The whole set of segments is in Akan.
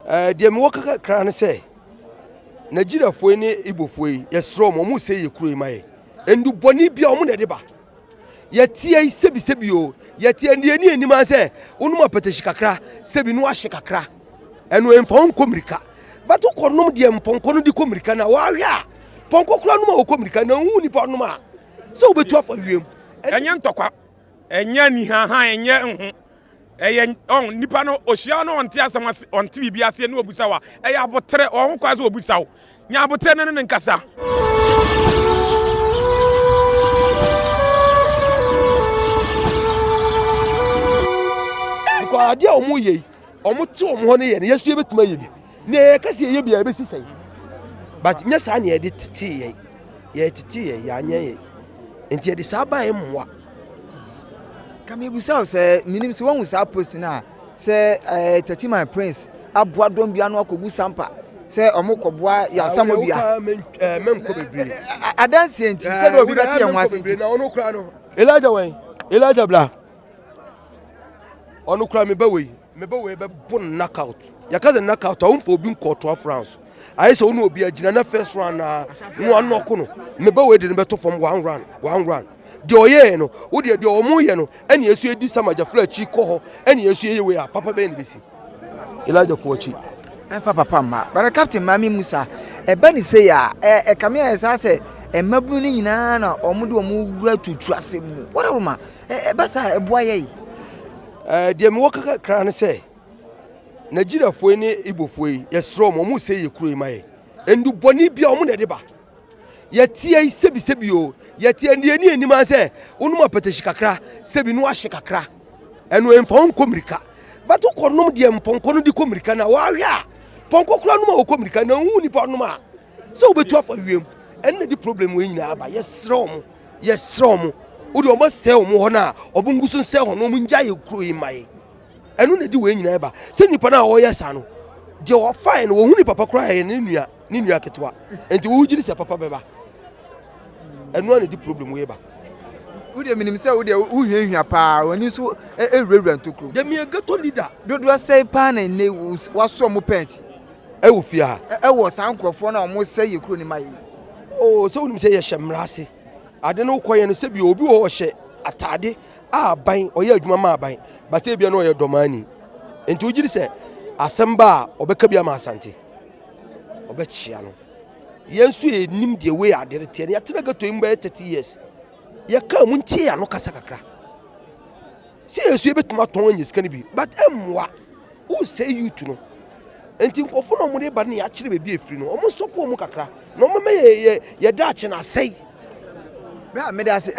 Deɛ me wɔka kakra ne sɛ Nigeriafoɔ ne Igbofoɔ yi yɛsrɛ mo mu sɛ yɛ kuro yi ma yɛ endu bɔni bia ɔmo na de ba yɛtie sebi o yɛtie ne ani anim sɛ wonum apɛtɛhyi kakra sebi no ahye kakra ɛno emfa on komirika bato kɔnom deɛ mpɔnkɔ no di komirika na wahwɛ a pɔnkɔ kura no ma komirika na hu nipa no ma sɛ obetu afa wiem ɛnyɛ ntɔkwa ɛnyɛ ni ha ɛnyɛ nhu ɛyɛ on nipa no ohia no onte asɛm onte bibia ase ne obusa wa ɛyɛ abotre ɔho kwa sɛ obusa wo nya abotre ne nkasa ko ade a ɔmo yɛ ɔmo te ɔmo ho ne yɛ ne yesu betuma yɛ bi ne yɛ kase yɛ bi a besi sɛn but nya saa ne yɛ de tete yɛ tete yɛ ya nya yɛ enti yɛ de saa ba yɛ mmoa Kami busa say minim se won sa post na say Tatima Prince aboa dom bia no akogu sampa say omo koboa ya samodua menko bebre adanse enti say do obi beti ye ho asenti na ono kura no Elijah bla ono kura me ba we be bon knockout ya kaze knockout o mfo obi nkoto France ayi say ono obi agina na first round na no anoko no me ba we de ne beto from one round de oye no wo de omo ye no ene yesu edi samaja flachi kɔ hɔ ene yesu ye we a papa be ne besi Elijah ko achi enfa papa ma bara captain Mami Musa eba ni say ya kame ya sa say mabunu ni nyina na omo de omo wura tutu asem mu whatever ma eba sa eboa ye de me woka kakra ne say Nigeriafoɔ ne Igbofoɔ yi yɛsrɛ mo mu sɛ yɛ kuro yi ma yɛ endu bɔni bia omo na de ba yɛtie sebi o yɛtie ne ani anim sɛ wonum apɛtɛhyi kakra sebi no ahye kakra ɛno emfa on komirika bato kɔnom deɛ mpɔnkɔ no di komirika na wahwɛ a pɔnkɔ kura no ma komirika na hu nipa no ma sɛ obetu afa wiem ɛnna di problem we nyina aba yɛsrɛ mo wo de ɔmo sɛ ɔmo hɔ na ɔbungu so sɛ hɔ no ɔmo ngya yɛ kuro yi mai ɛno na di we nyina aba sɛ nipa na ɔyɛ sa no deɛ ɔfa no wo hu ni papa kura yɛ ne nua ketwa enti wo giri sɛ papa bɛba ɛno na di problem we ba wo de minim sɛ wo de wo hwehwia pa woni so ewurawura ntokro de me gato leader dodo sɛ pa na ne waso mo pent ɛwo fia ɛwo san krofo na mo sɛ yɛ kuro ni mai o sɛ wonim sɛ yɛ hyɛmrase ade no kɔyɛ no sɛ bi obi wo hyɛ atade a ban ɔyɛ adwuma ma ban bata bia no ɔyɛ domani enti wo giri sɛ asɛm ba a ɔbɛka bia ma Asante ɔbɛkyia no yensu enim de we ade te ne yatena gato im ba 30 years ye ka mu ntie ya no kasa kakra si yesu ebetuma ton anya sika ne bi but emwa who say you to no enti nkofo no mu de ba ne ya kire be bi efiri no omo stop omo kakra no omo me ye da ache na sei bra me da se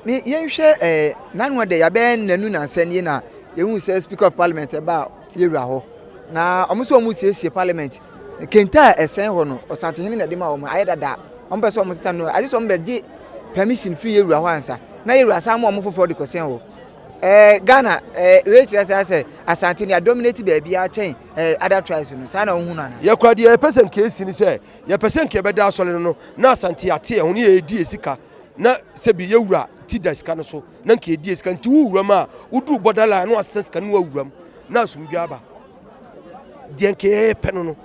yenhwe nanwo de ya be nanu na nsanie na yehu say speaker of parliament ba yewura ho na omo so omo siesie parliament kenta esen ho no Asante hene na de ma wo ayedada on pese omo sisa no ade so mbe di permission free yewura ho ansa na yewura sa mo omo fofo de kosen ho Ghana we kire say Asante ne dominate ba bia chen other tribes no sa na hu na ye kwade ye person case ni say ye person ke be da asole no na Asante ate e ho ne ye di esika na se bi yewura ti da sika no so na nke di esika nti wuwura ma wudu bodala no asesika no wuwuram na asumdwa aba de nke peno no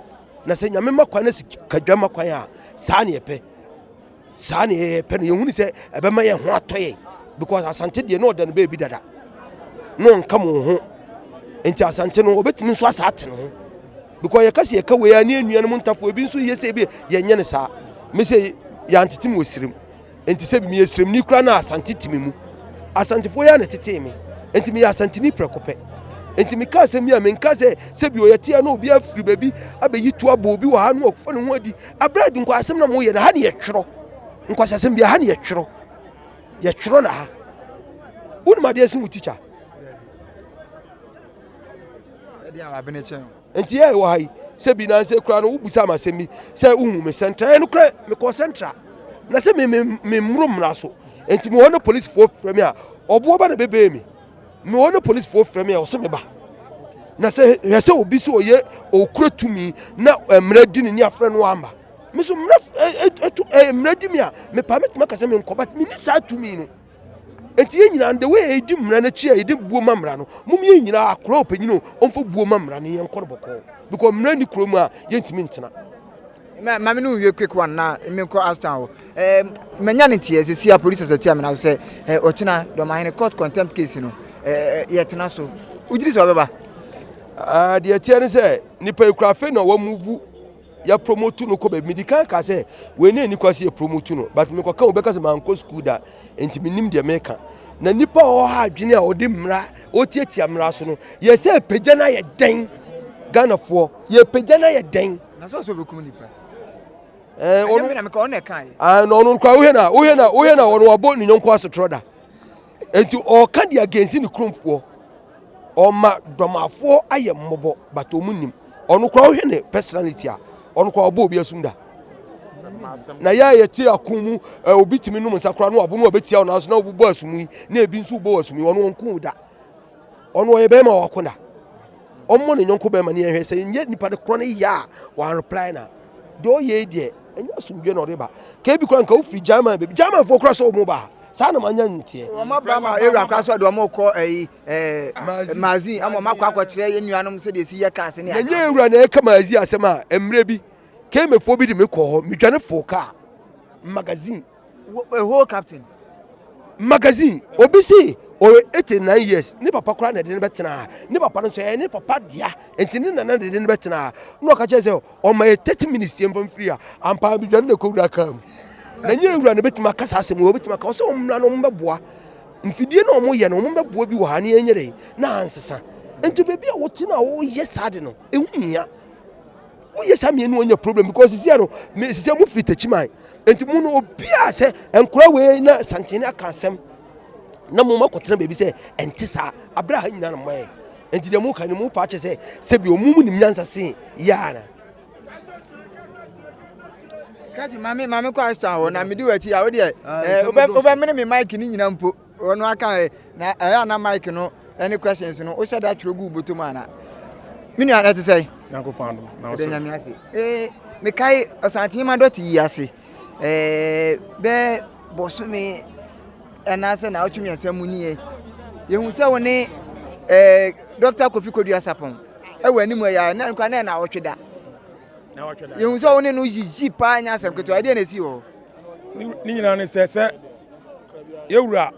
na se nyame makwa na sikadwa makwa a saa ne epe no yehuni se ebe ma ye ho atoye because Asante de no odan be bi dada no nka mo ho enti Asante no obetimi so asate no because ye kase ye ka we ya ne anua no ntafo ebi nso ye se bi ye nye ne saa me se ya ntetim osirim enti se bi me yesirim ni kura na Asante timi mu Asante fo ya ne tete mi enti me ya Asante ni prekope enti me ka se mi a me nka se bi o yetia na obi afiri baby abeyi to abo obi wa ha no okfo ne ho adi abrad nko asem na mo ye na ha ne ye tworo nko asem bi ha ne ye tworo na ha unu ma de sin teacher enti ye wo hai se bi na se kura no ubusa ma se mi se uhu me central no kura me ko central na se me mrum na so enti me wono police for from ya obo ba na bebe mi me wono police for from ya o se me ba na se obi so ye okura tumi na mradi ni afre no amba me so mradi mi a me permit me ka se me nkoba mi ni sa tumi no enti ye nyina the way edi mmra na chi a edi buo mamra no mum ye nyina akro opanyino onfo buo mamra no yen kor boko because mmra ni krom a yentimi ntena Mami no we quick one na me ko astan menya ne tie sisi a police say am na say ochina do ma court contempt case no yetena so ujiri so beba de tie ne say nipa ekurafe na wa move ya promote no ko be medical ka say we na ni kwase promote no but me ko ka obeka say man ko school da enti minim de meka na nipa o ha adwene a odi mmra o tietia mmra so no ye say pagya na ye den Ghana for ye pagya na ye den na so be kum nipa onu na me ka on e kan no onu kwa wo na onu abo ni nyonko asetroda enti o ka dia against ni kromfo o ma domafo aye mmobo but o munim onu kwa wo ne personality a onu kwa obo obi asumda na ya ye ti akumu obi timi num nsakra no abo no obetia o na so na obubo asumi na ebi nso bo asumi onu onku da onu ye be ma wakona ommo ne nyonko be ma ne ehwe se nye nipa de kro ne ya wa reply na do ye die enya sumdwe no reba ke bi kro nka ofri German be German fo kro so mu ba sa na manya ntie o ma ba ma ewra kwa so do mo ko mazi amo makwa akwa ye nuanom se de si ye ka ase ne anya ewra na e ka mazi asema emre bi ke mefo bi de me ko ho medwane fo ka magazine a whole captain magazine obi si o 89 years ni papa kra na de ne betena ni papa no so ni papa dia enti ni nana de ne betena no ka cheze o ma 30 minutes yem from free ampa bi dwane ko wura kam na nye wura ne betima kasa asem o betima ka o so mna no mbeboa mfidie no mo ye no mbeboa bi wo ha ne enyere na ansesa enti bebi a wote na wo ye sade no ehunnya wo ye samie no onya problem because sisi no me sisi mo free tachiman enti mu no obi a se enkura we na santene aka asem na mo makotena bebi se enti sa abra ha nyina no moye enti de mo ka ni mo pa che se bi omumu nim nyansa se ya na kaji mami ko astan wo na me di wachi ya wo de oba mene me mic ni nyina mpo wono aka na na mic no any questions no o said that trogu botom ana mini ana te say Yankopando na o de nyame ase me kai Asante ma dot yi ase be bosumi ena se na otwumi asam ni ye hu se wo ne Dr. Kofi Kodua Sapon e wani mu ya na nkwa na otweda na otweda ye hu se wo ne no yiyi pa nya asam keto ade na si ho ni nyina ne se yewura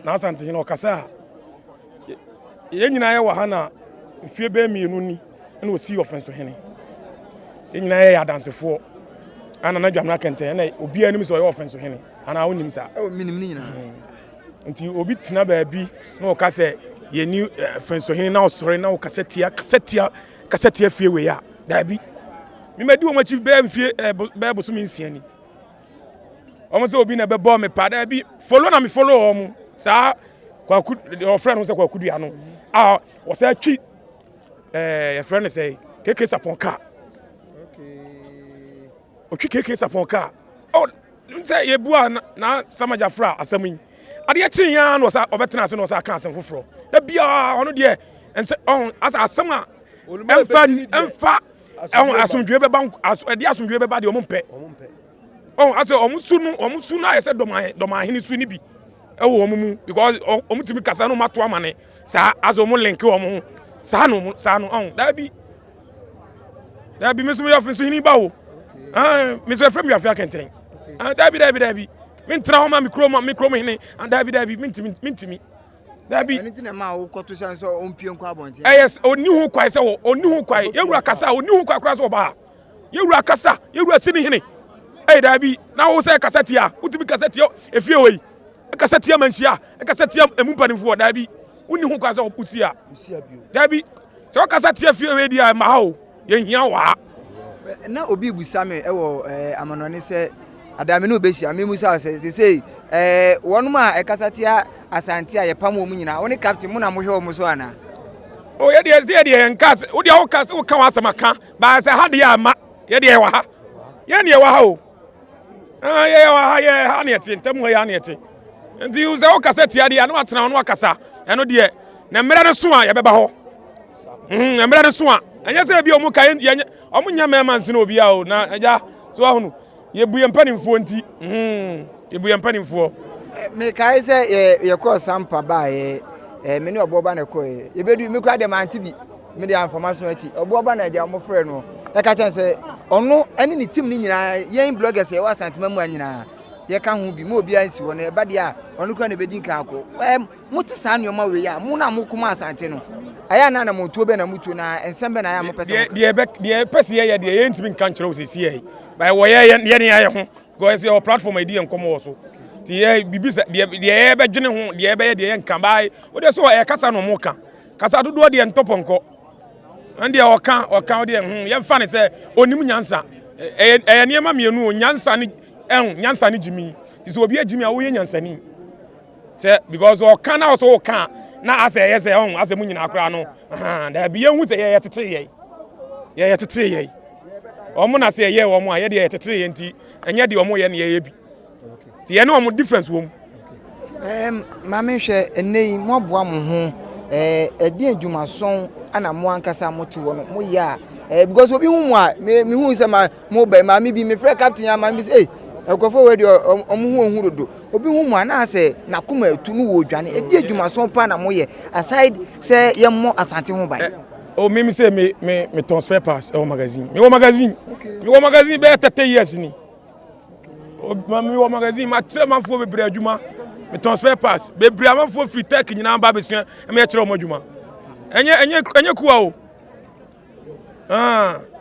na Asante no kasa ye nyina ye wa ha na mfie be mienu ni na o si offense hene ye nyina ye adansefo ana na dwamna kente na obi anim so ye offense hene ana wonim sa minim ni nyina nti obi tina ba bi na o ka se ye ni offense hene na o sore na o kasetia fie we ya da bi mi medi o machi be mfie be boso mi nsiani o mo se obi na be bo me pa da bi follow na me follow o mo sa kwa ku o friend no se kwa kudu ya no o se twi your friend say keke sapon car okay keke sapon car oh say ye bua na samaja fra asami ade chin ya no sa obetena se no sa kan asem foforo da bia ono de ense on asa asama emfa asomdwe be ban ade asomdwe be ba de omumpe on asa omusu na yese doma hini su ni bi ewo omumu because omutimi kasa no mato amane sa aso mu link omu sanu on da bi mesu ya fenso hini bawo mesu frame ya fia kenten da bi min tra ho ma mikro hini da bi mintimi da bi anything ma wo koto san so ompie nko abonte yes oni hu kwai se wo oni hu kwai yewura kasa oni hu kwai kra so ba yewura kasa yewura sini hini da bi na wo se kasa tia utimi kasa tia efie wei kasa tia manhia kasa tia emumpanifo da bi uni hu kwai se opusia da bi se o kasa tia fie wei dia ma ha ye hia wa na obi busame ewo amanone se adame no beshi amemu se wonum a kasa tia Asante a ye pam wo mu nyina woni captain mu na mo hwe wo mu so ana o ye de nkas wo de wo kasa wo kan asama ka ba se ha de ya ma ye de wa ha ye ne wa ha o ye wa ha ye ha ne ti ntam ho ya ne ti ndi u se wo kasa tia de ya no atena no akasa eno de na mmere ne so a ye beba ho mmere ne so a anya se bi o mu ka ye o mu nya mema nsi na obi a o na aja so ahunu ye bu ye mpanimfo nti ye bu ye mpanimfo me kai say ye call sampa ba me ne oboba na ko ye bedu me kura de manti bi me de information achi oboba na ja mo frɛ no e ka chan say ono ene ni team ni nyina yen bloggers ye wa santima mu anyina ye ka ho bi mo obi ansi wo na e ba de a ono kura na bedin ka ko mo ti sa anoma we ya mo na mo kuma Asante no aya na na mo tuo be na mutu na ensem be na ya mo pese de pese ye de ye ntimi nka nkyerɛ wo sesi ye ba wo ye ne ya ho because your platform idea nkomo wo so ti ye bibisa de ye be dwene ho de ye be ye de ye nka bai wo de so e kasa no mo ka kasa dodo de ntoponko ande o ka de ye mfa ne se onim nyansa e ne ma mienu nyansa ni jimi ti so obi ajimi a wo ye nyansa ni se because o ka na so o ka na ase ye se on ase mu nyina akra no da bi ye hu se ye tete ye omo na se ye wo mo a ye de tete ye nti enye de omo ye ne ye bi ti ye no omo difference wo mu ma me hwe enei mo boa mo ho edi adwumason ana mo ankasa mo ti wo no mo ya because obi hu mo a me hu se ma mo ba ma me bi me frɛ captain ya ma me say ekofo we de omo hu ohurodo obi hu mo na se na kuma etu no wo dwane edi adwumason pa na mo ye aside se ye mo Asante ho ba o me say me transfer pass e magazine me wo magazine be 30 years ni o me wo magazine ma tre manfo be bre adwuma me transfer pass be bre manfo free tech nyina ba besua me kire o madwuma enye kuwa o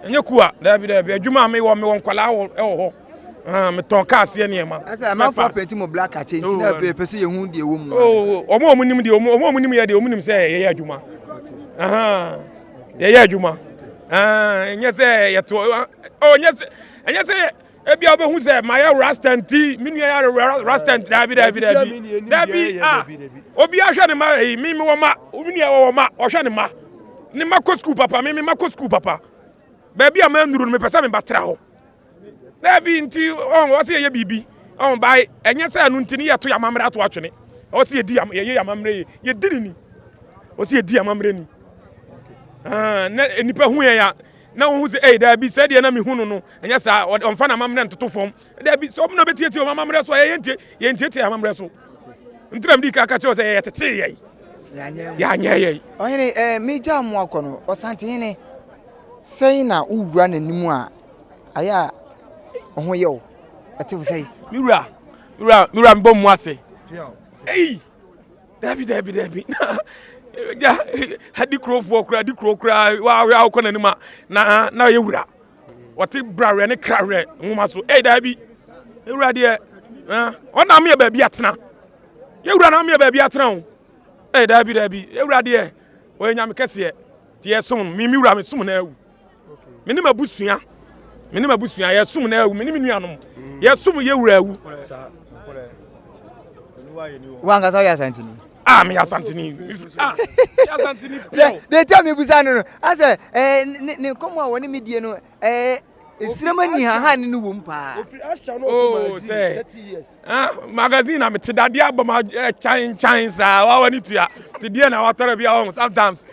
enye kuwa da bi adwuma me wo nkwala e wo ho me ton cars ye ne ma asa ma for penti mo black ache nti na pese ye hu de wo mu omo nim de omo nim ye de omo nim se ye adwuma ye adwuma enye se ye to enye se ebi obo hu se my rastanti minu ya rastant dabi obi ahwe ne ma mi wo ma obi ne wo ma ohwe ne ma ni ma ko school papa mi ma ko school papa ba bia ma nduru me pesa me batra ho dabi nti on wo se ye bibi on bai enye se anu nti ni ye to ya mamre ato atwene wo se ye di ye ya mamre ye diri ni wo se ye di ya mamre ni na enipa hu ya na wo hu se dabi se de na me hu no enye sa on fa na mamre ntoto fom dabi so mo na betieti o mamre so ye ntie ya mamre so ntram di ka che wo se ye tete ye ya nya ye ohene me ja mo akono Asante hene sei na uwura nanimu a aya ohun ye o ati wo sei miwura mbom mu ase dabi ja hadi krofo kra wa ko nanima na ye wura wati brawe ne krawe nwoma so dabi ewura de ona me ba bi atena ye wura na me ba bi atena o dabi ewura de o nya me kese ti ye sum mi wura me sum na awu me ne mabusua ye sum na awu me ne nuanom ye sum ye wura awu wanga sa ya Asante ni me Asante ni ya Asante ni de tell me busa no ase ne komo a woni medie no esirema ni ha ni no wom pa say 30 years magazine na me te dade abama chan sa wa wani tua te die na watore bia on sometimes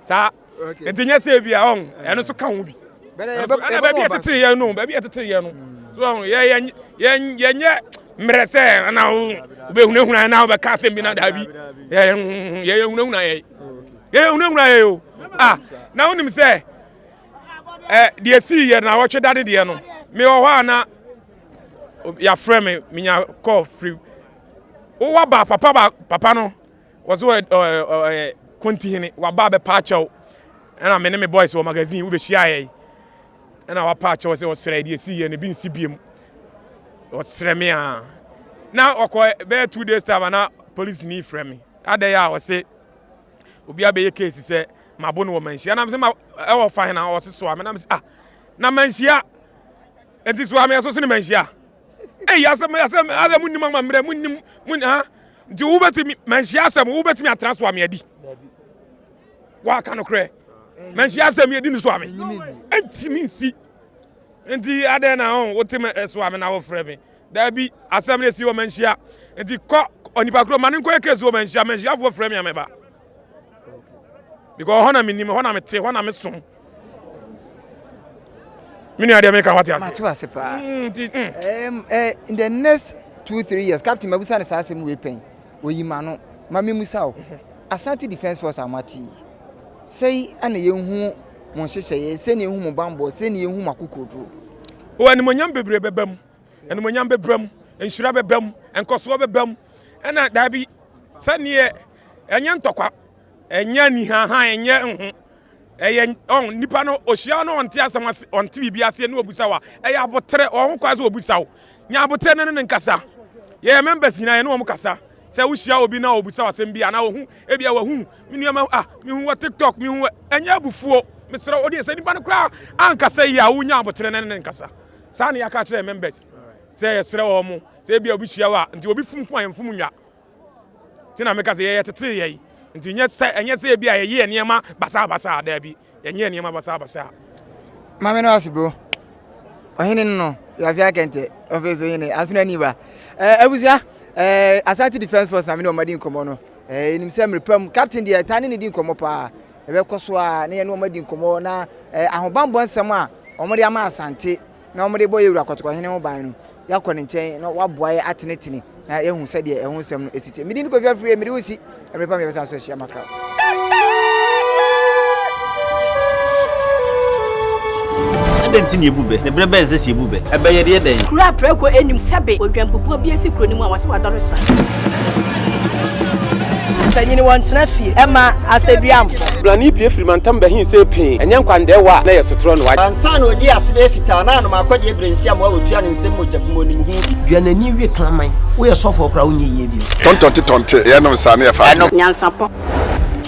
sa entinye se bia on eno so ka ho bi ba bia tete ye no so ye nye mrese na be hunahuna na be ka se bi na dabi ye hunahuna ye o na onim se de si ye na watwe dade de no me wo ho na ya frame me nya call free o wa ba papa no was continue wa ba be pacho na me ne me boys wo magazine wo be share ye na wa pacho se wo sere de si ye ne bi nsi biem o sere me a na okọ be 2 days time na police ni frame me ade ya o se obi abeye case se mabo no manhia na me se ma e wo fine na o se so am na me se na manhia enti so am so se ne manhia asem munnim amamre munnim nti wo betimi manhia asem wo betimi atranso am yadi wa ka no kre manhia asem yadi ni so am enti mi nsi enti ade na wo tem so am na wo frɛ me da bi asem ne si wo manhia enti ko onipa kro man nko ekesi wo manhia fo frɛ me ameba because hona minnim hona mete hona mesom mini ade me ka wati ase matu ase pa in the next 2-3 years captain mabusa ne saa asem we pen oyima no mame musa o Asante Defense Force amati sei ana yehu mo hyehyeye se ne yehu mo bambo se ne yehu makokodro o animonyam bebre bebam animonyam bebram enhyira bebam enkoso bebam ena dabi sane enye ntokwa enye ni ha enye nhu eye on nipa no ohia no onte asam onte bibia se ne obusa wa eye abotre on kwaze obusa wo nya abotre ne nkasa ye members na ye no kasa se wo hia obi na obusa wasem bia na wo hu ebia wa hu menuama me hu wa TikTok me hu enye abufuo mesra odi se nipa no kra ankasa ya wo nya abotre ne nkasa sa ne yaka kire members se ye sra wo mu se ebia obi hia wa nti obi fum kwan fum nwa tina meka se ye tete ye nti enye se ebia ye niema basa da bi enye niema basa mame no asibro ohene no ya via kente ofezo hene asuna niba abuzia Asante Defense Force na me no madi nkomo no enim se mrepam captain de tani ne di nkomo pa ebe koso a ne no madi nkomo na ahobambo nsem a omode ama Asante na omode boye wura kotoko hene ho ban no yakọ ne nchen na waboaye atenetene na ehu se de ehu nsem no esite medi ni ko fia free medi wosi mrepam yebesa so hia maka Adenti ni ebube ne brebe nse si ebube ebe ye de den kura preko enim sebe odwampopo bi esi kuro ni mu a wase wadore sra tanyini wantena fie ema aseduamfo blani pie frimantam be hin se pin enye nkwande wa na ye sotro no wa ansa na odi asebe fita na no makodi ebrensi am wa otua ne nsem mojabumo ni hu duanani wie klaman wo ye sofo okra wo nye ye bi tontonte ye no nsa na ye fa Nyansapo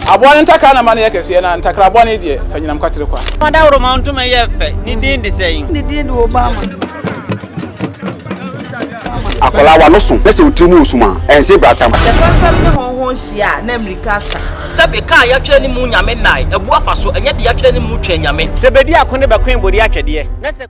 abone ntakra na mane ye kese na ntakra abone die fanyinam kwatere kwa wada woro ma ntuma ye fe ni din de sei ni din de Obama akola wa no so pese utrimu usuma ense bratam fam ne honhon hia na America sa sabe ka ya twa ni mu nyame nai ebu afa so enye de ya twa ni mu twa nyame sebedi akone bakwen bodi atwede